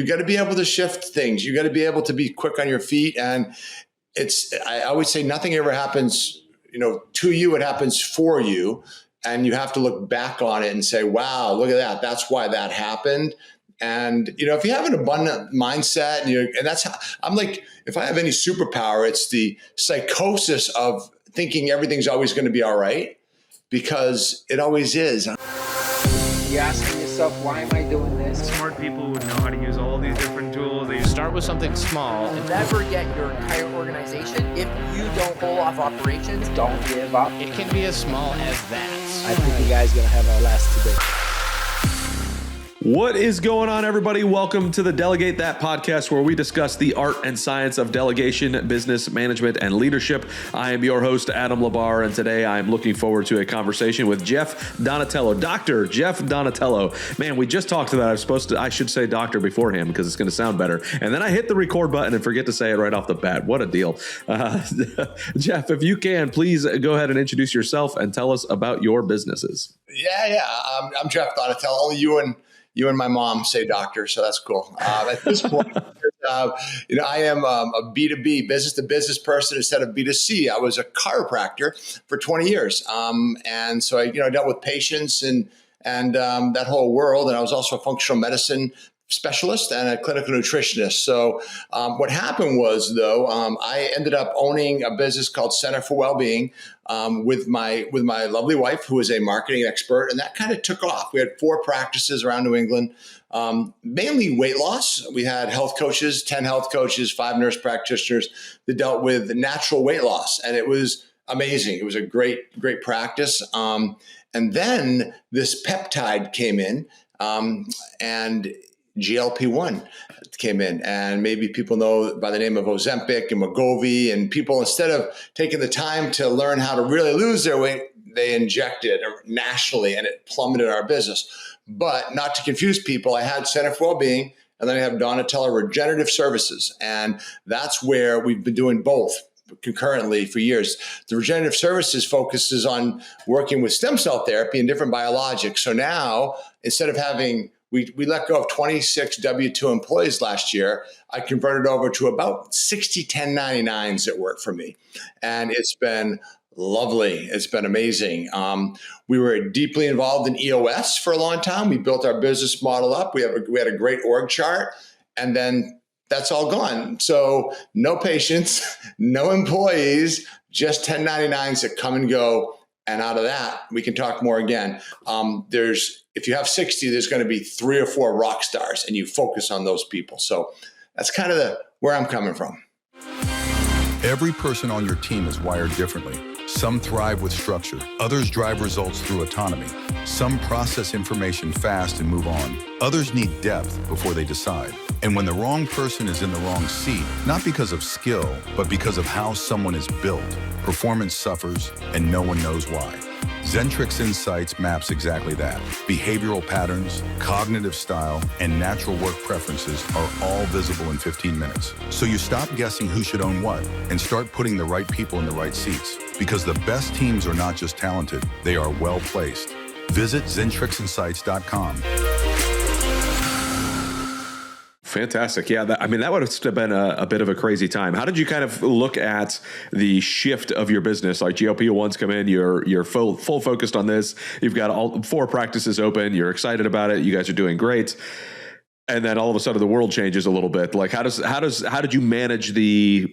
you got to be able to shift things. You got to be able to be quick on your feet. And I always say nothing ever happens, to you, it happens for you. And you have to look back on it and say, wow, look at that. That's why that happened. And, if you have an abundant mindset, and that's how I'm like, if I have any superpower, it's the psychosis of thinking everything's always going to be all right, because it always is. You're asking yourself, why am I doing this? Smart people would know how to use all these different tools. They start with something small. You'll never get your entire organization if you don't pull off operations. Don't give up. It can be as small as that. I think you guys are going to have our last debate. What is going on, everybody? Welcome to the Delegate That podcast, where we discuss the art and science of delegation, business management, and leadership. I am your host, 𝗟𝗶𝘀𝗃𝗃, and today I'm looking forward to a conversation with Jeff Donatello, Dr. Jeff Donatello. Man, we just talked to that. I should say doctor beforehand because it's going to sound better. And then I hit the record button and forget to say it right off the bat. What a deal. Jeff, if you can, please go ahead and introduce yourself and tell us about your businesses. Yeah. I'm Jeff Donatello. Only you and my mom say doctor, so that's cool. At this point, I am a B2B, business-to-business person instead of B2C. I was a chiropractor for 20 years, and so I dealt with patients and that whole world. And I was also a functional medicine specialist and a clinical nutritionist. So what happened was, though, I ended up owning a business called Center for Wellbeing with my lovely wife, who is a marketing expert, and that kind of took off. We had 4 practices around New England, mainly weight loss. We had health coaches, 10 health coaches, 5 nurse practitioners that dealt with natural weight loss, and it was amazing. It was a great practice. And then this peptide came in, and GLP-1 came in, and maybe people know by the name of Ozempic and Wegovy, and people, instead of taking the time to learn how to really lose their weight, they injected nationally, and it plummeted our business. But not to confuse people, I had Center for Wellbeing, and then I have Donatello Regenerative Services, and that's where we've been doing both concurrently for years. The regenerative services focuses on working with stem cell therapy and different biologics. So now, instead of having we let go of 26 W-2 employees last year. I converted over to about 60 1099s that work for me. And it's been lovely. It's been amazing. We were deeply involved in EOS for a long time. We built our business model up. We had a great org chart, and then that's all gone. So no patients, no employees, just 1099s that come and go. And out of that, we can talk more again. If you have 60, there's going to be 3 or 4 rock stars, and you focus on those people. So that's kind of where I'm coming from. Every person on your team is wired differently. Some thrive with structure. Others drive results through autonomy. Some process information fast and move on. Others need depth before they decide. And when the wrong person is in the wrong seat, not because of skill, but because of how someone is built, performance suffers, and no one knows why. Zentrix Insights maps exactly that. Behavioral patterns, cognitive style, and natural work preferences are all visible in 15 minutes. So you stop guessing who should own what and start putting the right people in the right seats. Because the best teams are not just talented, they are well placed. Visit ZentrixInsights.com. Fantastic. Yeah, that would have been a bit of a crazy time. How did you kind of look at the shift of your business? Like GLP-1s come in, you're full focused on this. You've got all 4 practices open. You're excited about it. You guys are doing great. And then all of a sudden the world changes a little bit. Like how did you manage the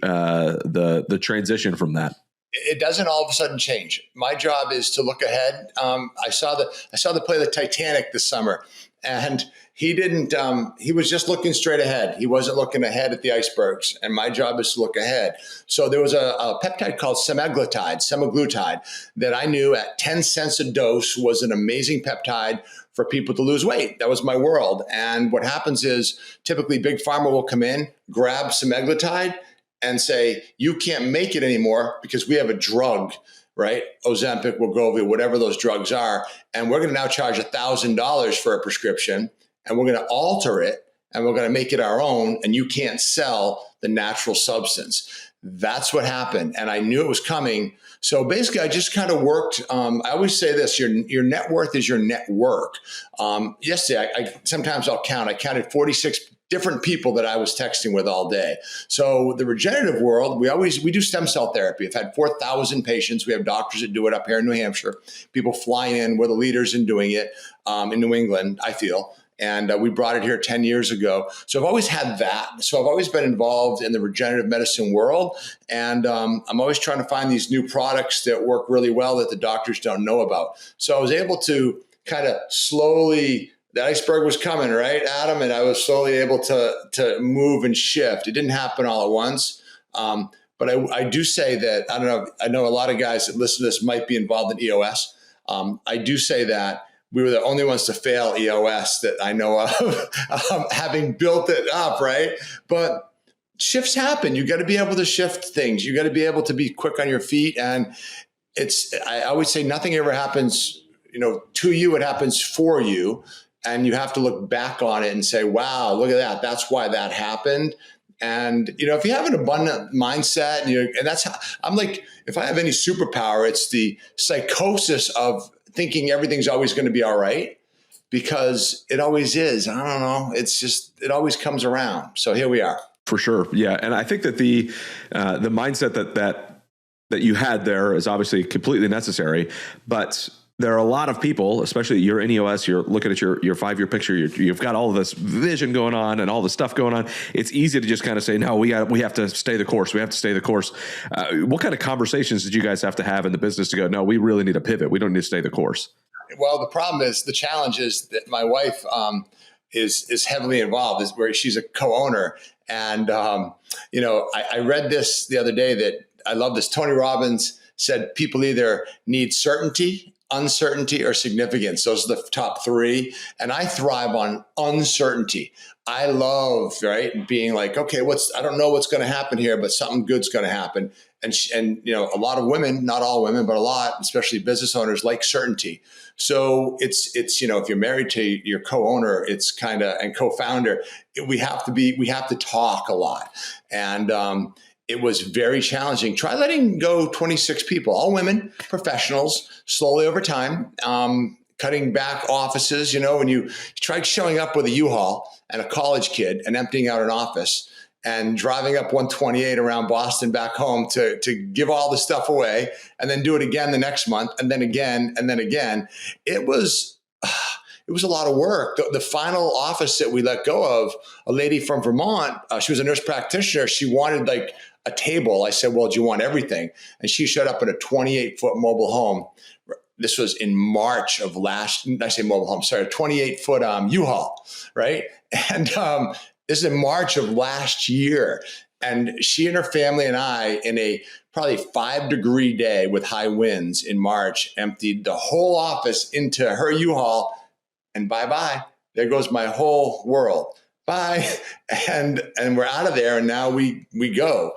transition from that? It doesn't all of a sudden change. My job is to look ahead. I saw the play of the Titanic this summer, and he didn't. He was just looking straight ahead. He wasn't looking ahead at the icebergs. And my job is to look ahead. So there was a peptide called semaglutide, that I knew at 10 cents a dose was an amazing peptide for people to lose weight. That was my world. And what happens is typically big pharma will come in, grab semaglutide, and say, you can't make it anymore because we have a drug, right? Ozempic, Wegovy, whatever those drugs are. And we're going to now charge $1,000 for a prescription, and we're going to alter it, and we're going to make it our own, and you can't sell the natural substance. That's what happened. And I knew it was coming. So basically, I just kind of worked. I always say this, your net worth is your network. Yesterday, sometimes I'll count. I counted 46 different people that I was texting with all day. So the regenerative world, we do stem cell therapy. We've had 4,000 patients. We have doctors that do it up here in New Hampshire. People fly in. We're the leaders in doing it in New England, I feel. And we brought it here 10 years ago. So I've always had that. So I've always been involved in the regenerative medicine world. And I'm always trying to find these new products that work really well that the doctors don't know about. So I was able to kind of slowly, the iceberg was coming, right, Adam? And I was slowly able to move and shift. It didn't happen all at once. But I do say that, I don't know, I know a lot of guys that listen to this might be involved in EOS. I do say that we were the only ones to fail EOS that I know of, having built it up, right? But shifts happen. You got to be able to shift things. You got to be able to be quick on your feet. And I always say nothing ever happens, to you, it happens for you. And you have to look back on it and say, wow, look at that. That's why that happened. And, if you have an abundant mindset and that's how I'm like, if I have any superpower, it's the psychosis of thinking everything's always going to be all right, because it always is. I don't know. It's just, it always comes around. So here we are. For sure. Yeah. And I think that the mindset that you had there is obviously completely necessary, but there are a lot of people, especially you're in EOS, you're looking at your 5-year picture, you've got all of this vision going on and all this stuff going on. It's easy to just kind of say, no, we have to stay the course. We have to stay the course. What kind of conversations did you guys have to have in the business to go, no, we really need to pivot. We don't need to stay the course? Well, the challenge is that my wife is heavily involved, is where she's a co-owner. And, I read this the other day that I love this. Tony Robbins said people either need certainty, uncertainty, or significance. Those are the top 3. And I thrive on uncertainty. I love, right, being like, okay, I don't know what's going to happen here, but something good's going to happen. And a lot of women, not all women, but a lot, especially business owners, like certainty. So it's if you're married to your co-owner, it's kind of, and co-founder, we have to talk a lot. And it was very challenging. Try letting go 26 people, all women, professionals, slowly over time, cutting back offices. When you tried showing up with a U-Haul and a college kid and emptying out an office and driving up 128 around Boston back home to give all the stuff away and then do it again the next month and then again and then again. It was a lot of work. The final office that we let go of, a lady from Vermont, she was a nurse practitioner. She wanted like a table. I said, well, do you want everything? And she showed up in a 28-foot mobile home. This was in March of a 28-foot U-Haul, right? And this is in March of last year. And she and her family and I, in a probably 5-degree day with high winds in March, emptied the whole office into her U-Haul. And bye-bye, there goes my whole world. Bye. And we're out of there. And now we go.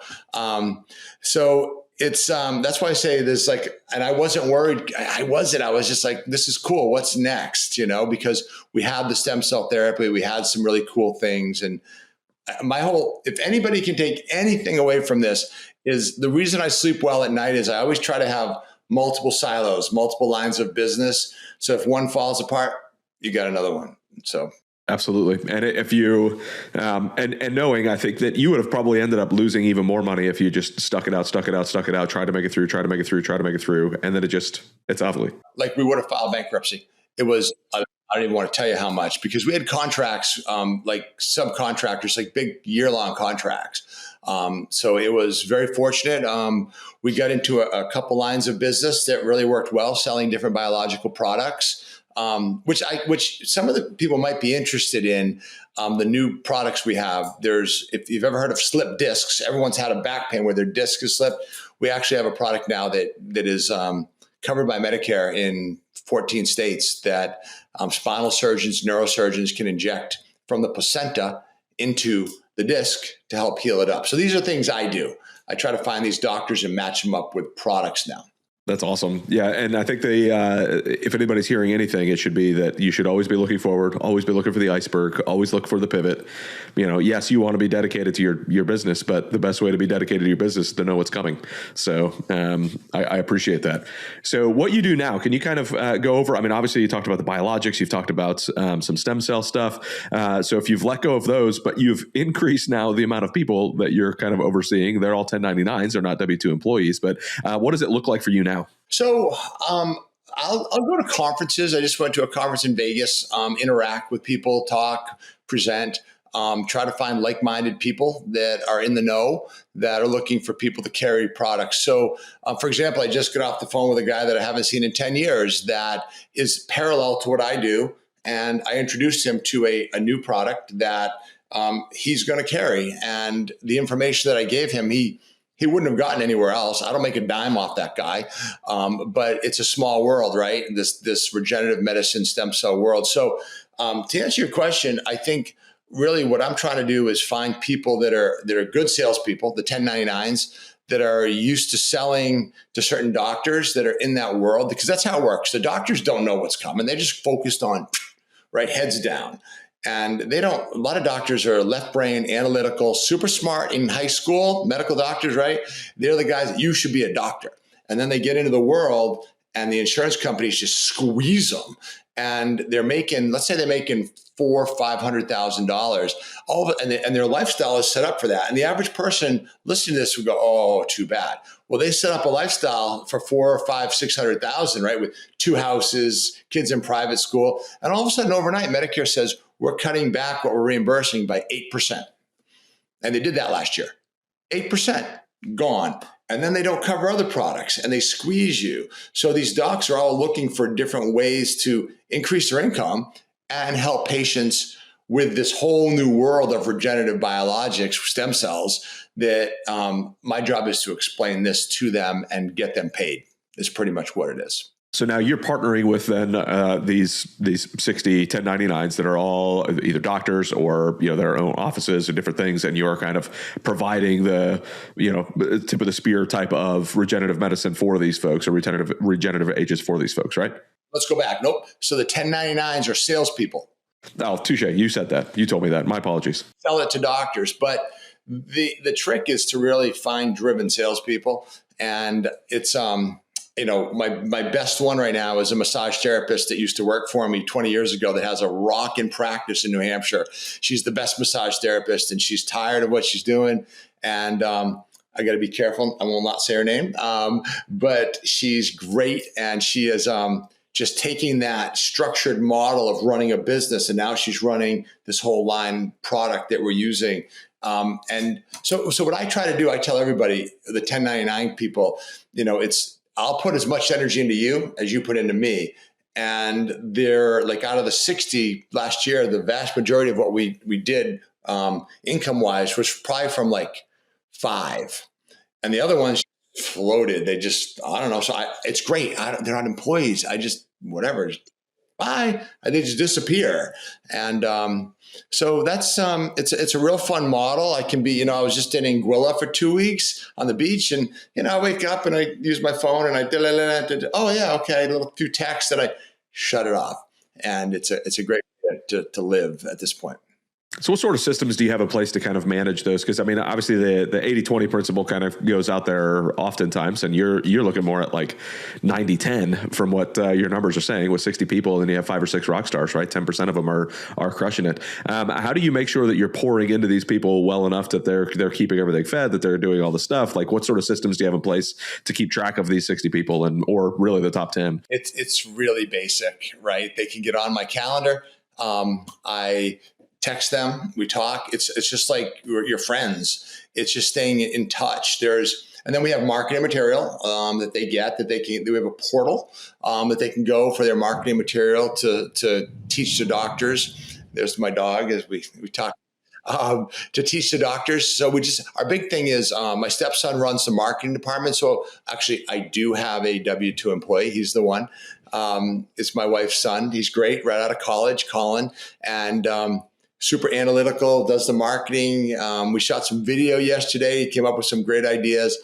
So it's, that's why I say this, and I wasn't worried. I was just like, this is cool. What's next? Because we had the stem cell therapy. We had some really cool things. And if anybody can take anything away from this, is the reason I sleep well at night is I always try to have multiple silos, multiple lines of business. So if one falls apart, you got another one. So. Absolutely. And if you, and knowing, I think that you would have probably ended up losing even more money if you just stuck it out, tried to make it through. And then it's ugly. Like we would have filed bankruptcy. It was, I don't even want to tell you how much, because we had contracts, like subcontractors, like big year-long contracts. So it was very fortunate. We got into a couple lines of business that really worked well, selling different biological products. Which some of the people might be interested in, the new products we have. If you've ever heard of slip discs, everyone's had a back pain where their disc is slipped. We actually have a product now that is covered by Medicare in 14 states that spinal surgeons, neurosurgeons can inject from the placenta into the disc to help heal it up. So these are things I do. I try to find these doctors and match them up with products now. That's awesome. Yeah. And I think if anybody's hearing anything, it should be that you should always be looking forward, always be looking for the iceberg, always look for the pivot. Yes, you want to be dedicated to your business, but the best way to be dedicated to your business is to know what's coming. So I appreciate that. So what you do now, can you kind of go over, obviously you talked about the biologics, you've talked about some stem cell stuff. So if you've let go of those, but you've increased now the amount of people that you're kind of overseeing, they're all 1099s, they're not W-2 employees, but what does it look like for you now? So I'll go to conferences. I just went to a conference in Vegas, interact with people, talk, present, try to find like-minded people that are in the know, that are looking for people to carry products. So, for example, I just got off the phone with a guy that I haven't seen in 10 years that is parallel to what I do. And I introduced him to a new product that he's going to carry. And the information that I gave him, he wouldn't have gotten anywhere else. I don't make a dime off that guy, but it's a small world, right? This regenerative medicine stem cell world. So to answer your question, I think really what I'm trying to do is find people that are good salespeople, the 1099s, that are used to selling to certain doctors that are in that world, because that's how it works. The doctors don't know what's coming. They're just focused on, right, heads down. And a lot of doctors are left brain, analytical, super smart in high school, medical doctors, right? They're the guys that you should be a doctor. And then they get into the world and the insurance companies just squeeze them. And they're making, let's say they're making $400,000 or $500,000, and their lifestyle is set up for that. And the average person listening to this would go, "Oh, too bad." Well, they set up a lifestyle for $400,000, $500,000, $600,000, right? With 2 houses, kids in private school. And all of a sudden overnight, Medicare says, we're cutting back what we're reimbursing by 8%. And they did that last year. 8% gone. And then they don't cover other products and they squeeze you. So these docs are all looking for different ways to increase their income and help patients with this whole new world of regenerative biologics, stem cells, that my job is to explain this to them and get them paid, is pretty much what it is. So now you're partnering with then these 60 1099s that are all either doctors or their own offices and different things, and you're kind of providing the tip of the spear type of regenerative medicine for these folks, or regenerative agents for these folks, right? Let's go back. Nope. So the 1099s are salespeople. Oh, touche. You said that. You told me that. My apologies. Sell it to doctors, but the trick is to really find driven salespeople, and it's my best one right now is a massage therapist that used to work for me 20 years ago that has a rockin' practice in New Hampshire. She's the best massage therapist, and she's tired of what she's doing. And I got to be careful. I will not say her name, but she's great. And she is just taking that structured model of running a business, and now she's running this whole line product that we're using. And so what I try to do, I tell everybody, the 1099 people, I'll put as much energy into you as you put into me. And they're like, out of the 60 last year, the vast majority of what we did income wise was probably from like 5. And the other ones floated. They just, I don't know. So it's great. They're not employees. I just, whatever, just, bye. They just disappear. And so that's, it's a real fun model. I can be, I was just in Anguilla for 2 weeks on the beach, and, I wake up and I use my phone and oh yeah, okay, a few texts, and I shut it off. And it's a great way to live at this point. So what sort of systems do you have in place to kind of manage those? Because obviously the 80-20 principle kind of goes out there oftentimes, and you're looking more at like 90-10 from what your numbers are saying with 60 people, and then you have 5 or 6 rock stars, right? 10% of them are crushing it. How do you make sure that you're pouring into these people well enough that they're keeping everything fed, that they're doing all the stuff? Like, what sort of systems do you have in place to keep track of these 60 people or really the top 10? It's really basic, right? They can get on my calendar. I text them, we talk. It's just like your friends. It's just staying in touch. And then we have marketing material that they get, we have a portal that they can go for their marketing material to teach the doctors. There's my dog as we talk. To teach the doctors. So our big thing is my stepson runs the marketing department. So actually I do have a W-2 employee. He's the one. It's my wife's son. He's great, right out of college, Colin. And super analytical, does the marketing. We shot some video yesterday. He came up with some great ideas.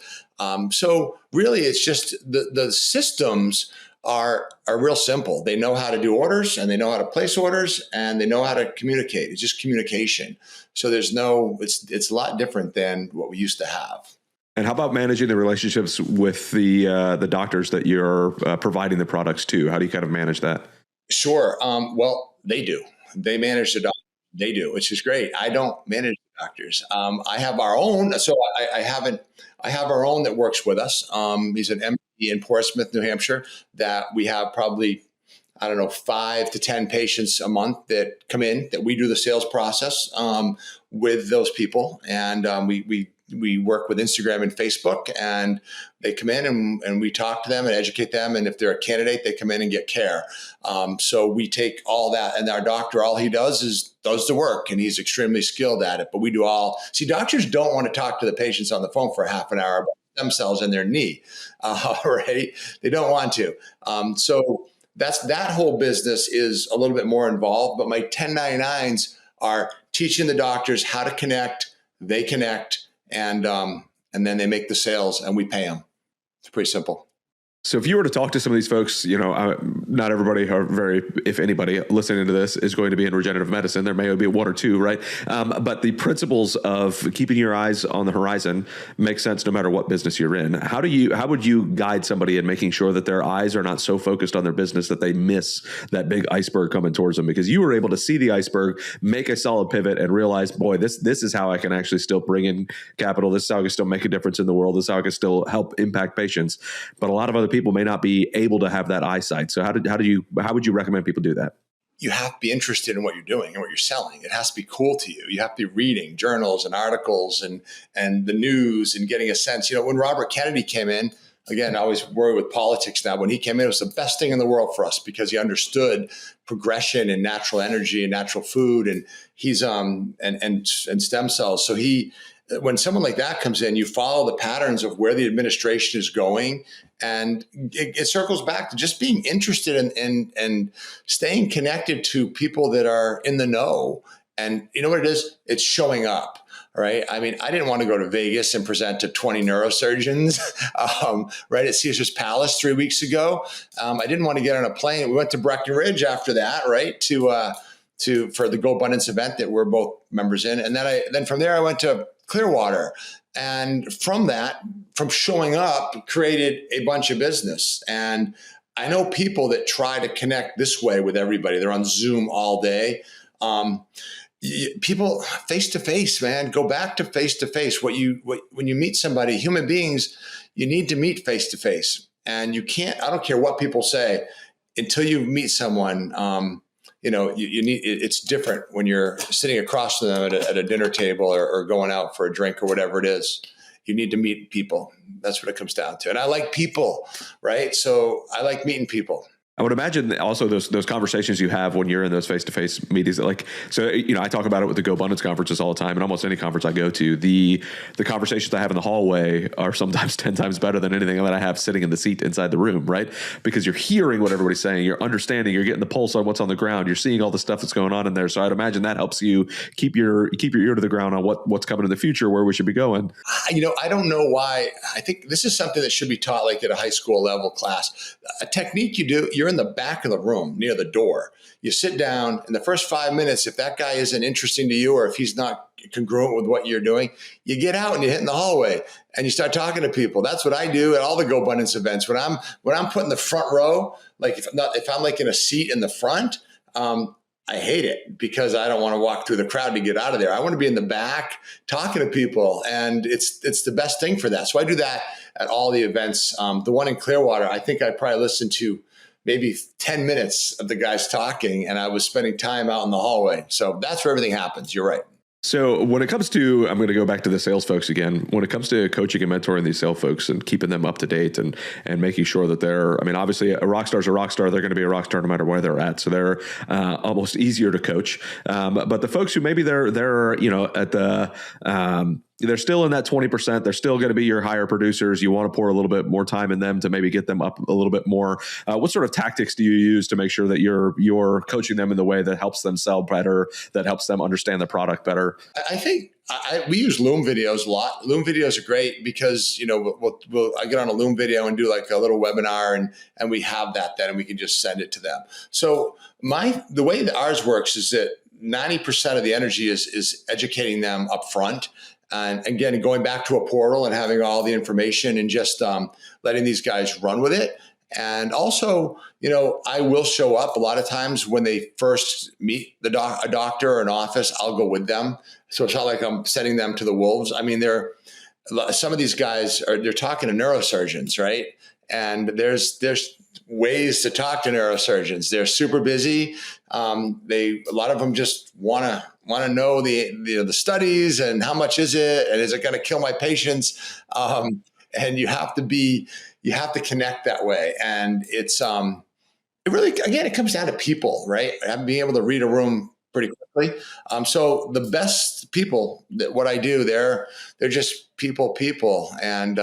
So really, it's just the systems are real simple. They know how to do orders, and they know how to place orders, and they know how to communicate. It's just communication. So it's a lot different than what we used to have. And how about managing the relationships with the doctors that you're providing the products to? How do you kind of manage that? Sure. Well, they do. They manage the doctors. They do, which is great. I don't manage the doctors. I have our own. So I have our own that works with us. He's an MD in Portsmouth, New Hampshire, that we have probably, 5 to 10 patients a month that come in, that we do the sales process with those people. And we work with Instagram and Facebook, and they come in and we talk to them and educate them. And if they're a candidate, they come in and get care. So we take all that, and our doctor, all he does the work, and he's extremely skilled at it. But we do doctors don't want to talk to the patients on the phone for half an hour about themselves and their knee, right? They don't want to. So that whole business is a little bit more involved, but my 1099s are teaching the doctors how to connect. They connect. And then they make the sales, and we pay them. It's pretty simple. So if you were to talk to some of these folks, not everybody, if anybody listening to this is going to be in regenerative medicine, there may be one or two, right? But the principles of keeping your eyes on the horizon make sense no matter what business you're in. How would you guide somebody in making sure that their eyes are not so focused on their business that they miss that big iceberg coming towards them? Because you were able to see the iceberg, make a solid pivot, and realize, boy, this is how I can actually still bring in capital. This is how I can still make a difference in the world. This is how I can still help impact patients. But a lot of other people may not be able to have that eyesight. So how would you recommend people do that? You have to be interested in what you're doing and what you're selling. It has to be cool to you. You have to be reading journals and articles and the news and getting a sense. When Robert Kennedy came in, again, I always worry with politics now. When he came in, it was the best thing in the world for us because he understood progression and natural energy and natural food, and he's and stem cells. So when someone like that comes in, you follow the patterns of where the administration is going, and it circles back to just being interested in staying connected to people that are in the know. And you know what it is? It's showing up. Right. I mean, I didn't want to go to Vegas and present to 20 neurosurgeons, right, at Caesar's Palace 3 weeks ago. I didn't want to get on a plane. We went to Breckenridge after that, right, for the 𝗺𝗬 event that we're both members in. And then from there, I went to Clearwater. And from showing up, created a bunch of business. And I know people that try to connect this way with everybody. They're on Zoom all day. People face to face, man, go back to face to face. When you meet somebody, human beings, you need to meet face to face. And you can't, I don't care what people say, until you meet someone, you need, it's different when you're sitting across from them at a dinner table or going out for a drink or whatever it is. You need to meet people. That's what it comes down to. And I like people, right? So I like meeting people. I would imagine also those conversations you have when you're in those face-to-face meetings, I talk about it with the GoBundance conferences all the time, and almost any conference I go to, the conversations I have in the hallway are sometimes 10 times better than anything that I have sitting in the seat inside the room, right? Because you're hearing what everybody's saying, you're understanding, you're getting the pulse on what's on the ground, you're seeing all the stuff that's going on in there. So I'd imagine that helps you keep your ear to the ground on what's coming in the future, where we should be going. I don't know why. I think this is something that should be taught like at a high school level class. A technique you do, you're in the back of the room near the door. You sit down in the first 5 minutes. If that guy isn't interesting to you, or if he's not congruent with what you're doing, you get out and you hit in the hallway and you start talking to people. That's what I do at all the GoBundance events. When I'm put in the front row, like if I'm like in a seat in the front, I hate it because I don't want to walk through the crowd to get out of there. I want to be in the back talking to people, and it's the best thing for that. So I do that at all the events. The one in Clearwater, I think I probably listened to maybe 10 minutes of the guys talking, and I was spending time out in the hallway. So that's where everything happens. You're right. So when it comes to, I'm going to go back to the sales folks again, when it comes to coaching and mentoring these sales folks and keeping them up to date and making sure that obviously a rock star's a rock star. They're going to be a rock star no matter where they're at. So they're almost easier to coach. But the folks who maybe they're at the, they're still in that 20%. They're still going to be your higher producers. You want to pour a little bit more time in them to maybe get them up a little bit more. What sort of tactics do you use to make sure that you're coaching them in the way that helps them sell better, that helps them understand the product better? I think we use Loom videos a lot. Loom videos are great because, I get on a Loom video and do like a little webinar and we have that then and we can just send it to them. So the way that ours works is that 90% of the energy is educating them up front. And again, going back to a portal and having all the information and just letting these guys run with it. And also, I will show up a lot of times when they first meet a doctor or an office, I'll go with them. So it's not like I'm sending them to the wolves. I mean, some of these guys they're talking to neurosurgeons, right? And there's ways to talk to neurosurgeons. They're super busy. A lot of them just want to know the studies and how much is it and is it going to kill my patients? And you have to connect that way. And it's it really, again, it comes down to people, right? And being able to read a room pretty quickly. So the best people that what I do, they're just people. And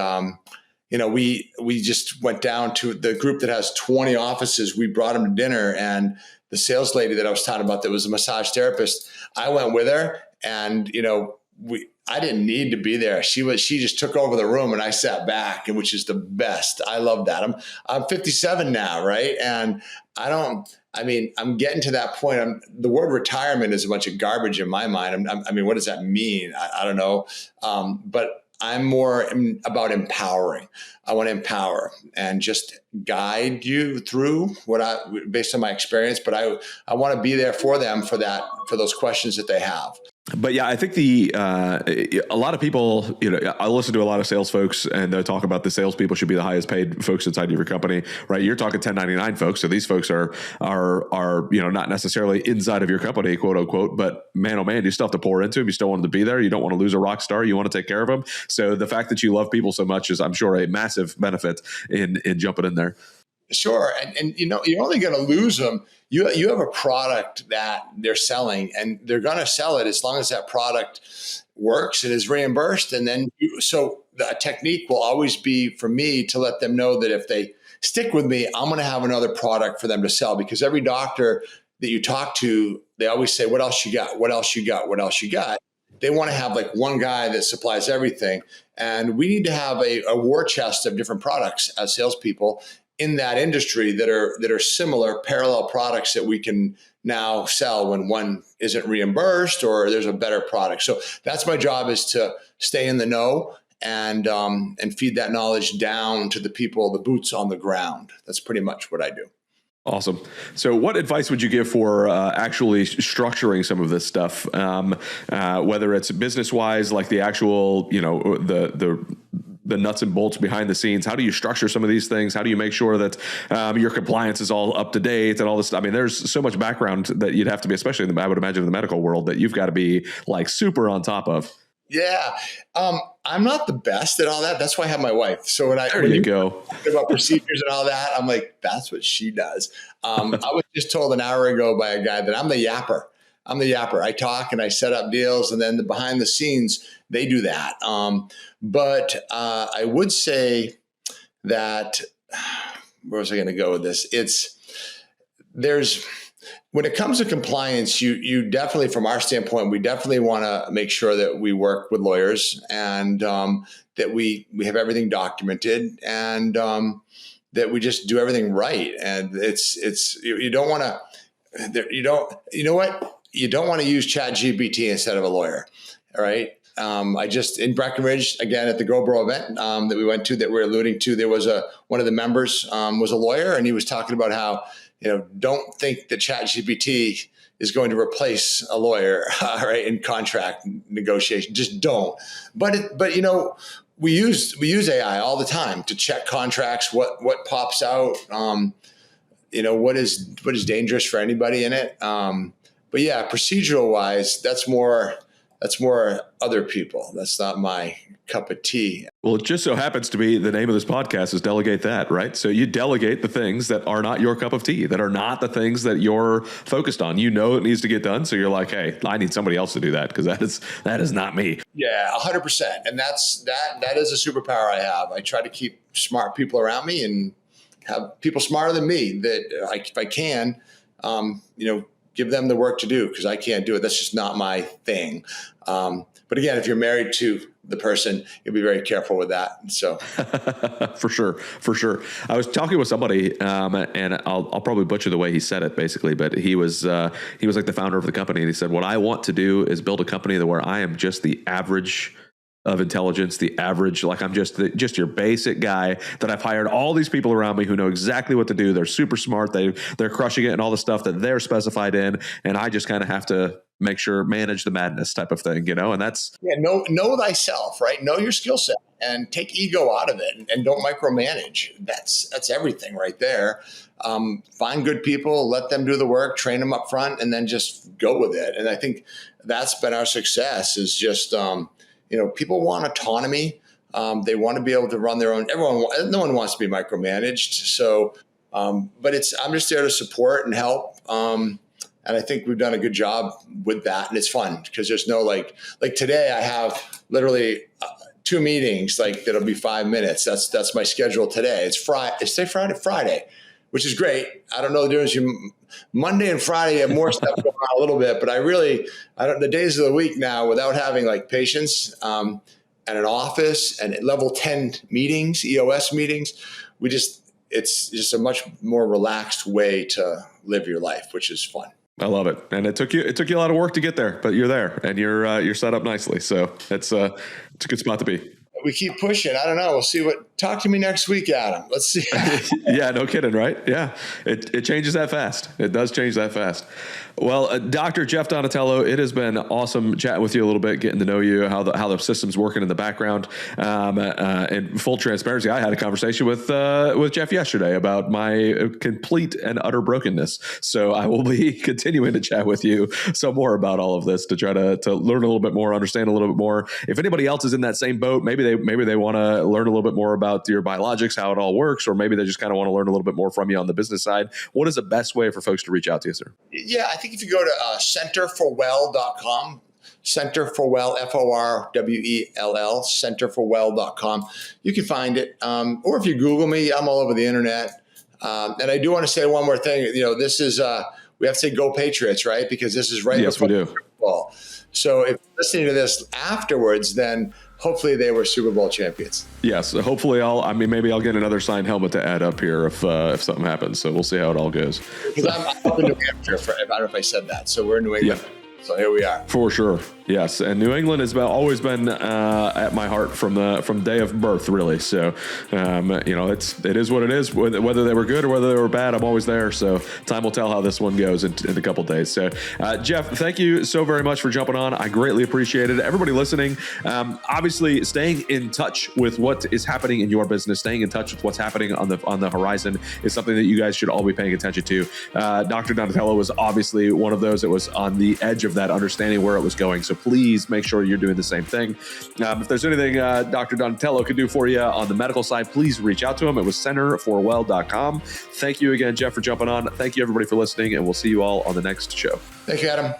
we just went down to the group that has 20 offices. We brought them to dinner, and the sales lady that I was talking about that was a massage therapist, I went with her, and I didn't need to be there. She just took over the room and I sat back, and which is the best. I love that. I'm 57 now, right? And I'm getting to that point. The word retirement is a bunch of garbage in my mind. What does that mean? I don't know. But I'm more about empowering. I want to empower and just guide you through based on my experience. But I want to be there for them for those questions that they have. But yeah, I think a lot of people, I listen to a lot of sales folks, and they talk about the salespeople should be the highest paid folks inside of your company, right? You're talking 1099 folks, so these folks are not necessarily inside of your company, quote unquote. But man, oh man, you still have to pour into them. You still want them to be there. You don't want to lose a rock star. You want to take care of them. So the fact that you love people so much is, I'm sure, a massive benefit in jumping in there. Sure. And you're only going to lose them. You have a product that they're selling, and they're going to sell it as long as that product works and is reimbursed. And then, so the technique will always be for me to let them know that if they stick with me, I'm going to have another product for them to sell, because every doctor that you talk to, they always say, what else you got? What else you got? What else you got? They want to have like one guy that supplies everything. And we need to have a war chest of different products as salespeople in that industry that are similar parallel products that we can now sell when one isn't reimbursed or there's a better product. So that's my job, is to stay in the know and feed that knowledge down to the people, the boots on the ground. That's pretty much what I do. Awesome. So what advice would you give for actually structuring some of this stuff, whether it's business-wise, like the actual, the nuts and bolts behind the scenes? How do you structure some of these things? How do you make sure that your compliance is all up to date and all this? I mean, there's so much background that you'd have to be, especially I would imagine in the medical world, that you've got to be like super on top of. Yeah. I'm not the best at all that. That's why I have my wife. So when you go about procedures and all that, I'm like, that's what she does. I was just told an hour ago by a guy that I'm the yapper. I talk and I set up deals, and then the behind the scenes, they do that. But I would say that, where was I going to go with this? When it comes to compliance, you definitely, from our standpoint, we definitely want to make sure that we work with lawyers and that we have everything documented, and that we just do everything right. And you don't want to, you don't want to use ChatGPT instead of a lawyer. All right. I just, in Breckenridge, again, at the 𝗺𝗷 event that we went to, that we're alluding to, there was one of the members was a lawyer, and he was talking about how, don't think that ChatGPT is going to replace a lawyer, right, in contract negotiation. Just don't. But we use AI all the time to check contracts, what pops out, what is dangerous for anybody in it. But yeah, procedural wise, that's more other people. That's not my cup of tea. Well, it just so happens to be the name of this podcast is Delegate That, right? So you delegate the things that are not your cup of tea, that are not the things that you're focused on. You know it needs to get done. So you're like, hey, I need somebody else to do that because that is not me. Yeah, 100%. And that is a superpower I have. I try to keep smart people around me and have people smarter than me that if I can, give them the work to do because I can't do it. That's just not my thing. But again, if you're married to the person, you'll be very careful with that. So for sure. I was talking with somebody, and I'll probably butcher the way he said it basically, but he was like the founder of the company. And he said, what I want to do is build a company where I am just the average of intelligence, the average, like I'm just your basic guy that I've hired all these people around me who know exactly what to do. They're super smart. They're crushing it in all the stuff that they're specified in. And I just kind of have to make sure, manage the madness type of thing, and that's. Yeah. Know thyself, right? Know your skill set and take ego out of it and don't micromanage. That's everything right there. Find good people, let them do the work, train them up front, and then just go with it. And I think that's been our success is just, people want autonomy. They want to be able to run their own. No one wants to be micromanaged. So, but I'm just there to support and help. And I think we've done a good job with that. And it's fun because there's no like today I have literally 2 meetings, that'll be 5 minutes. That's my schedule today. It's Friday, which is great. I don't know the difference. Monday and Friday have more stuff going on a little bit, but I don't, the days of the week now without having patience, and an office and level 10 meetings, EOS meetings, it's just a much more relaxed way to live your life, which is fun. I love it. And it took you a lot of work to get there, but you're there and you're set up nicely. So it's a good spot to be. We keep pushing. I don't know. We'll see talk to me next week, Adam. Let's see. Yeah, no kidding. Right. Yeah. It changes that fast. It does change that fast. Well, Dr. Jeff Donatello, it has been awesome chatting with you a little bit, getting to know you, how the system's working in the background. In full transparency, I had a conversation with Jeff yesterday about my complete and utter brokenness. So I will be continuing to chat with you some more about all of this to try to learn a little bit more, understand a little bit more. If anybody else is in that same boat, maybe they want to learn a little bit more about your biologics, how it all works, or maybe they just kind of want to learn a little bit more from you on the business side. What is the best way for folks to reach out to you, sir? Yeah, I think if you go to 𝗟𝗶𝘀𝗁.com, 𝗟𝗶𝘀𝗁, FORWELL, 𝗟𝗶𝘀𝗁.com, you can find it. Or if you Google me, I'm all over the internet. And I do want to say one more thing. This is, we have to say go Patriots, right? Because this is right before the Super Bowl. So if you're listening to this afterwards, then hopefully they were Super Bowl champions. Yes. Hopefully maybe I'll get another signed helmet to add up here if something happens. So we'll see how it all goes. Because I'm up in New Hampshire. I don't know if I said that. So we're in New England. Yeah. So here we are. For sure. Yes. And New England has always been at my heart from day of birth, really. So, it is what it is. Whether they were good or whether they were bad, I'm always there. So time will tell how this one goes in a couple of days. So, Jeff, thank you so very much for jumping on. I greatly appreciate it. Everybody listening, obviously staying in touch with what is happening in your business, staying in touch with what's happening on the horizon is something that you guys should all be paying attention to. Dr. Donatello was obviously one of those that was on the edge of that, understanding where it was going. So please make sure you're doing the same thing. If there's anything Dr. Donatello could do for you on the medical side, please reach out to him. It was centerforwell.com. Thank you again, Jeff, for jumping on. Thank you, everybody, for listening, and we'll see you all on the next show. Thank you, Adam.